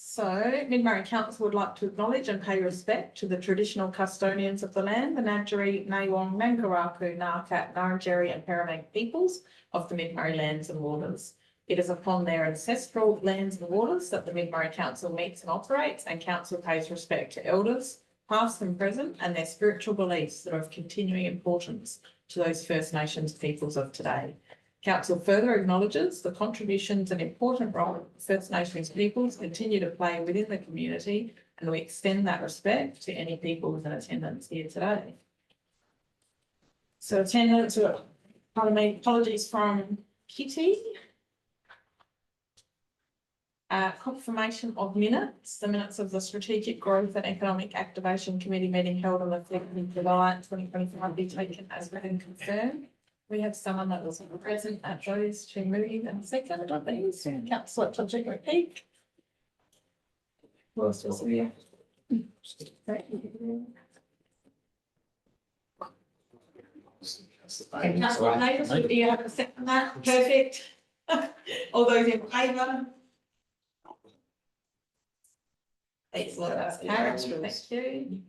So, Mid-Murray Council would like to acknowledge and pay respect to the traditional custodians of the land, the Ngadjuri, Naywong, Mangaraku, Ngarkat, Ngarrindjeri and Paramag peoples of the Mid-Murray lands and waters. It is upon their ancestral lands and waters that the Mid-Murray Council meets and operates, and Council pays respect to elders, past and present, and their spiritual beliefs that are of continuing importance to those First Nations peoples of today. Council further acknowledges the contributions and important role First Nations peoples continue to play within the community, and we extend that respect to any peoples in attendance here today. So attendance, apologies from Kitty. Confirmation of minutes, the minutes of the Strategic Growth and Economic Activation Committee meeting held on the 2nd of July 2025 be taken as read and confirmed. We have someone that was present at those to move and second of these. Councillor Todrick Peak. Who else was here? Councillor Davis, would you have a second that? Perfect. All those in favour? Excellent. Thank you.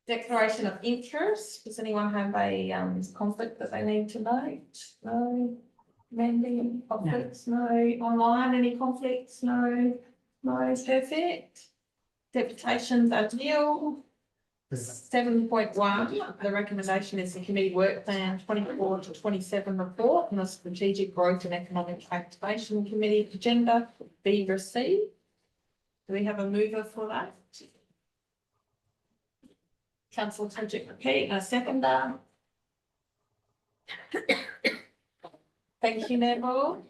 Declaration of interest. Does anyone have a conflict that they need to note? No. Mandy, any conflicts? No. Online, any conflicts? No. No. Perfect. Deputations are nil. 7.1. The recommendation is the committee work plan 24 to 27 report and the Strategic Growth and Economic Activation Committee agenda be received. Do we have a mover for that? Councillor Todrick Peak, and a seconder. Thank you, Neville.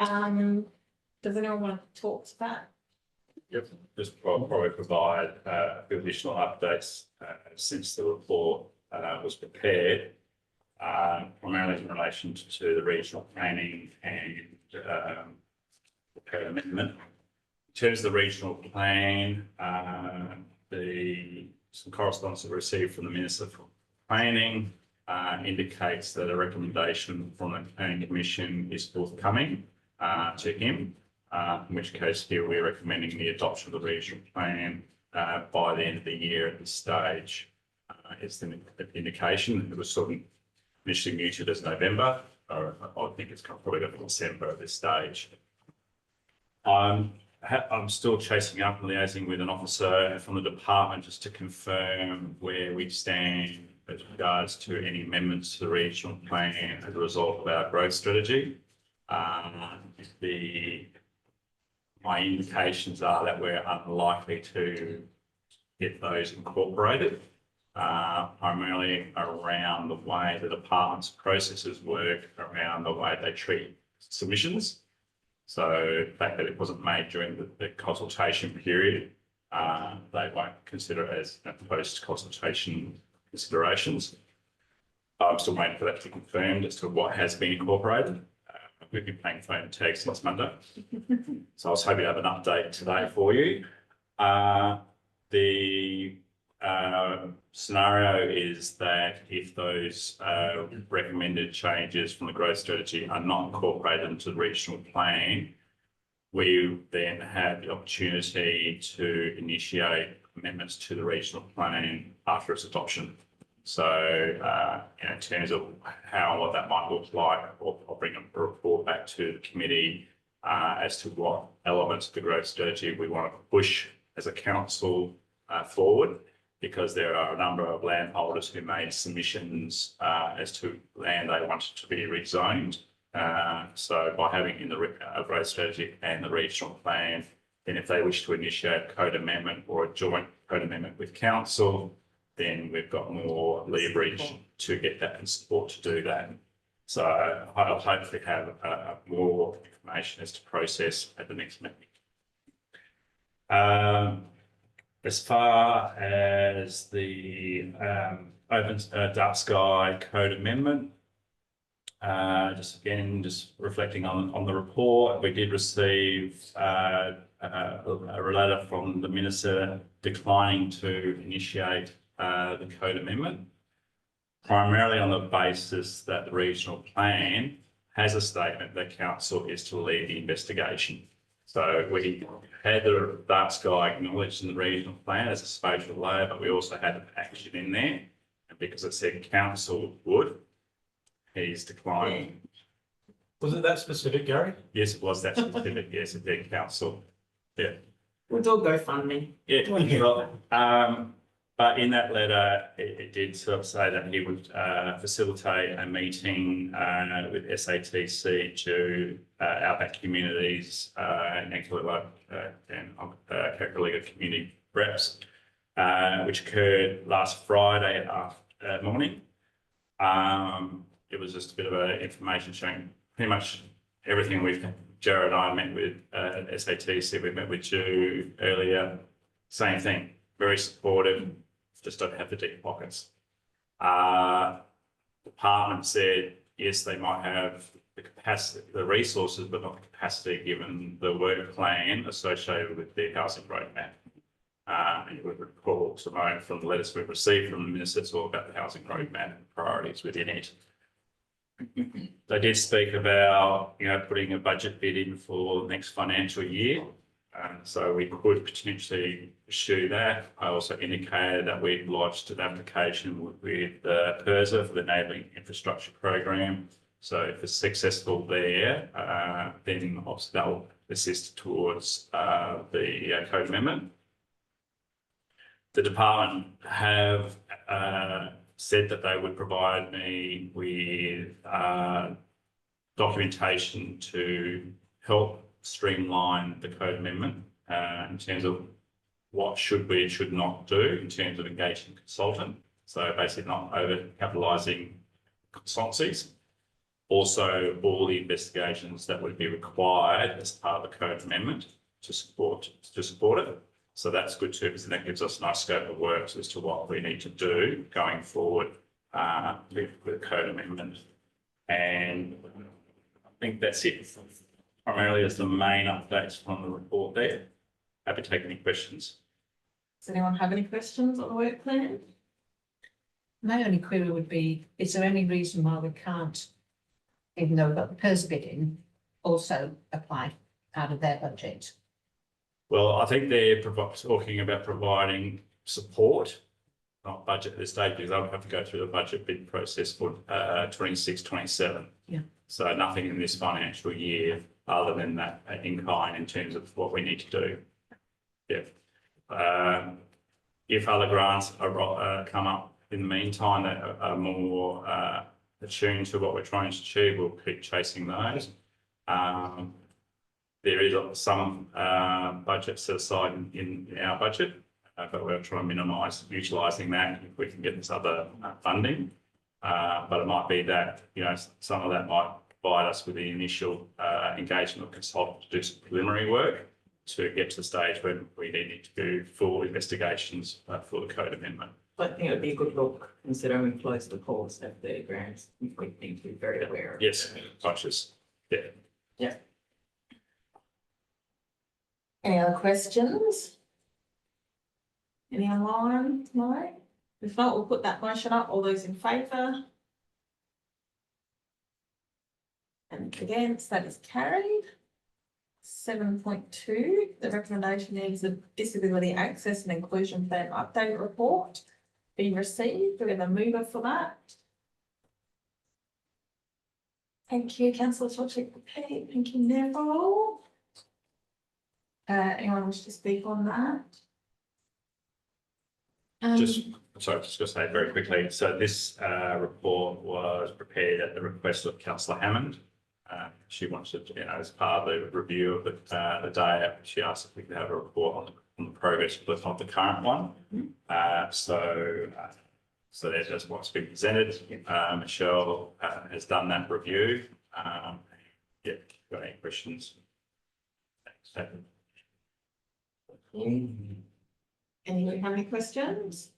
Does anyone want to talk to that? Yep, just probably provide a few additional updates since the report was prepared, primarily in relation to the regional planning and the code amendment. In terms of the regional plan, some correspondence that we received from the Minister for Planning indicates that a recommendation from the Planning Commission is forthcoming to him, in which case here we're recommending the adoption of the regional plan by the end of the year at this stage. It's the indication. It was sort of initially muted as November, or I think it's probably going to be December at this stage. I'm still chasing up and liaising with an officer from the department just to confirm where we stand as regards to any amendments to the regional plan as a result of our growth strategy. My indications are that we're unlikely to get those incorporated, primarily around the way the department's processes work, around the way they treat submissions. So the fact that it wasn't made during the consultation period, they won't consider it as post-consultation considerations. I'm still waiting for that to be confirmed as to what has been incorporated. We've been playing phone tag since Monday, so I was hoping to have an update today for you. The scenario is that if those recommended changes from the growth strategy are not incorporated into the regional plan, we then have the opportunity to initiate amendments to the regional plan after its adoption. So in terms of what that might look like, I'll bring a report back to the committee as to what elements of the growth strategy we want to push as a council forward, because there are a number of landholders who made submissions as to land they wanted to be rezoned. So by having in the growth strategy and the regional plan, then if they wish to initiate a code amendment or a joint code amendment with council, then we've got more leverage to get that and support to do that. So I'll hopefully have more information as to process at the next meeting. As far as the open dark sky code amendment, just reflecting on the report, we did receive a letter from the Minister declining to initiate the code amendment, primarily on the basis that the regional plan has a statement that council is to lead the investigation. So we had the dark sky acknowledged in the regional plan as a spatial layer, but we also had action in there. And because it said council would, he's declined. Was it that specific, Gary? Yes, it was that specific. Yes, it did council. Yeah. We'll do GoFundMe. Yeah, well, but in that letter, it did sort of say that he would facilitate a meeting with SATC to outback communities and Kakalika community reps, which occurred last Friday morning. It was just a bit of an information showing pretty much everything Jared and I met with SATC, we met with you earlier, same thing, very supportive, just don't have the deep pockets. Department said, yes, they might have the capacity, the resources, but not the capacity given the work plan associated with their housing roadmap. And you would recall, Simone, from the letters we've received from the minister, it's all about the housing roadmap and priorities within it. They did speak about, putting a budget bid in for next financial year. So we could potentially pursue that. I also indicated that we've lodged an application with PIRSA for the Enabling Infrastructure Program. So if it's successful there, then obviously that will assist towards the code amendment. The department have said that they would provide me with documentation to help streamline the code amendment in terms of what should we and should not do in terms of engaging a consultant. So basically not over capitalising consultancies. Also, all the investigations that would be required as part of the code amendment to support it. So that's good too, because that gives us a nice scope of works as to what we need to do going forward with the code amendment. And I think that's it. Primarily, as the main updates from the report there. Happy to take any questions. Does anyone have any questions on the work plan? My only query would be, is there any reason why we can't, even though we've got the PIRSA bid in, also apply out of their budget? Well, I think they're talking about providing support, not budget at this stage, because they'll have to go through the budget bid process for 26-27. Yeah. So nothing in this financial year other than that in kind in terms of what we need to do. Yeah. If other grants come up in the meantime that are more attuned to what we're trying to achieve, we'll keep chasing those. There is some budget set aside in our budget, but we're trying to minimise utilising that if we can get this other funding. But it might be that, some of that might provide us with the initial engagement of consultant to do some preliminary work to get to the stage when we need to do full investigations for the code amendment. I think it would be a good look, considering we've closed the calls at 30 grants. We need to be very aware of. Yes, conscious. Yeah. Yeah. Any other questions? Any online? No? If not, we'll put that motion up. All those in favour? And against, that is carried. 7.2, the recommendation is a disability access and inclusion plan update report being received. We're going to move it for that. Thank you, Councillor Tochick-Pete. Thank you, Neville. Anyone wish to speak on that? Just going to say very quickly. So this report was prepared at the request of Councillor Hammond. She wanted, as part of the review of the day, she asked if we could have a report on the progress of the current one. So that's what's been presented. Michelle has done that review. Yeah, got any questions? Thanks. Anyone have any questions?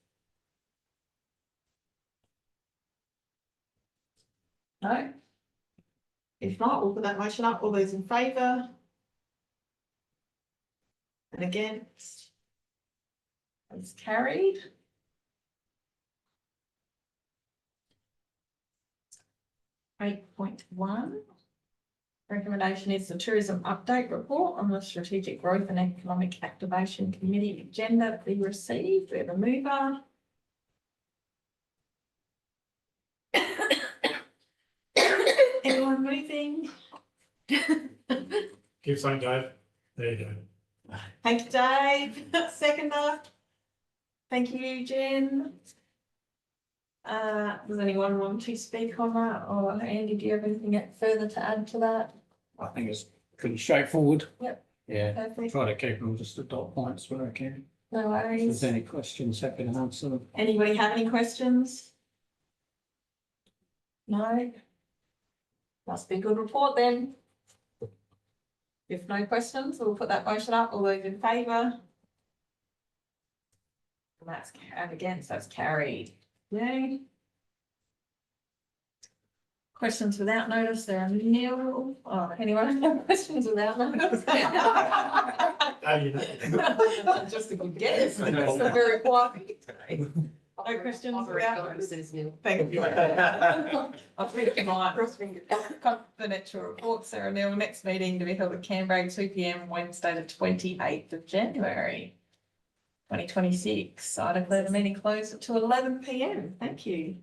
No? If not, we'll put that motion up. All those in favour? And against? It's carried. 8.1. recommendation is the tourism update report on the strategic growth and economic activation committee agenda be received. We have a mover. Anyone moving? Keep saying, Dave. There you go. Thank you, Dave. Seconder. Thank you, Jen. Does anyone want to speak on that, or Andy, do you have anything further to add to that? I think it's pretty straightforward. Yep. Yeah, Perfect. try to keep them just the dot points where I can. No If worries. there's any questions, happy to answer them. Anybody have any questions? No? Must be a good report then. If no questions, we'll put that motion up. All those in favour? And that's, and against, that's carried. Yay. Questions without notice, there are nil. Oh, anyone have questions without notice? Oh, you know. Just a good guess. It's a very quiet today. No questions without notice. Thank you. I've read it tonight. Confidential reports, Sarah Neal. Next meeting to be held at Canberra, 2 p.m, Wednesday, the 28th of January, 2026. I declare the meeting closed at 11 p.m. Thank you.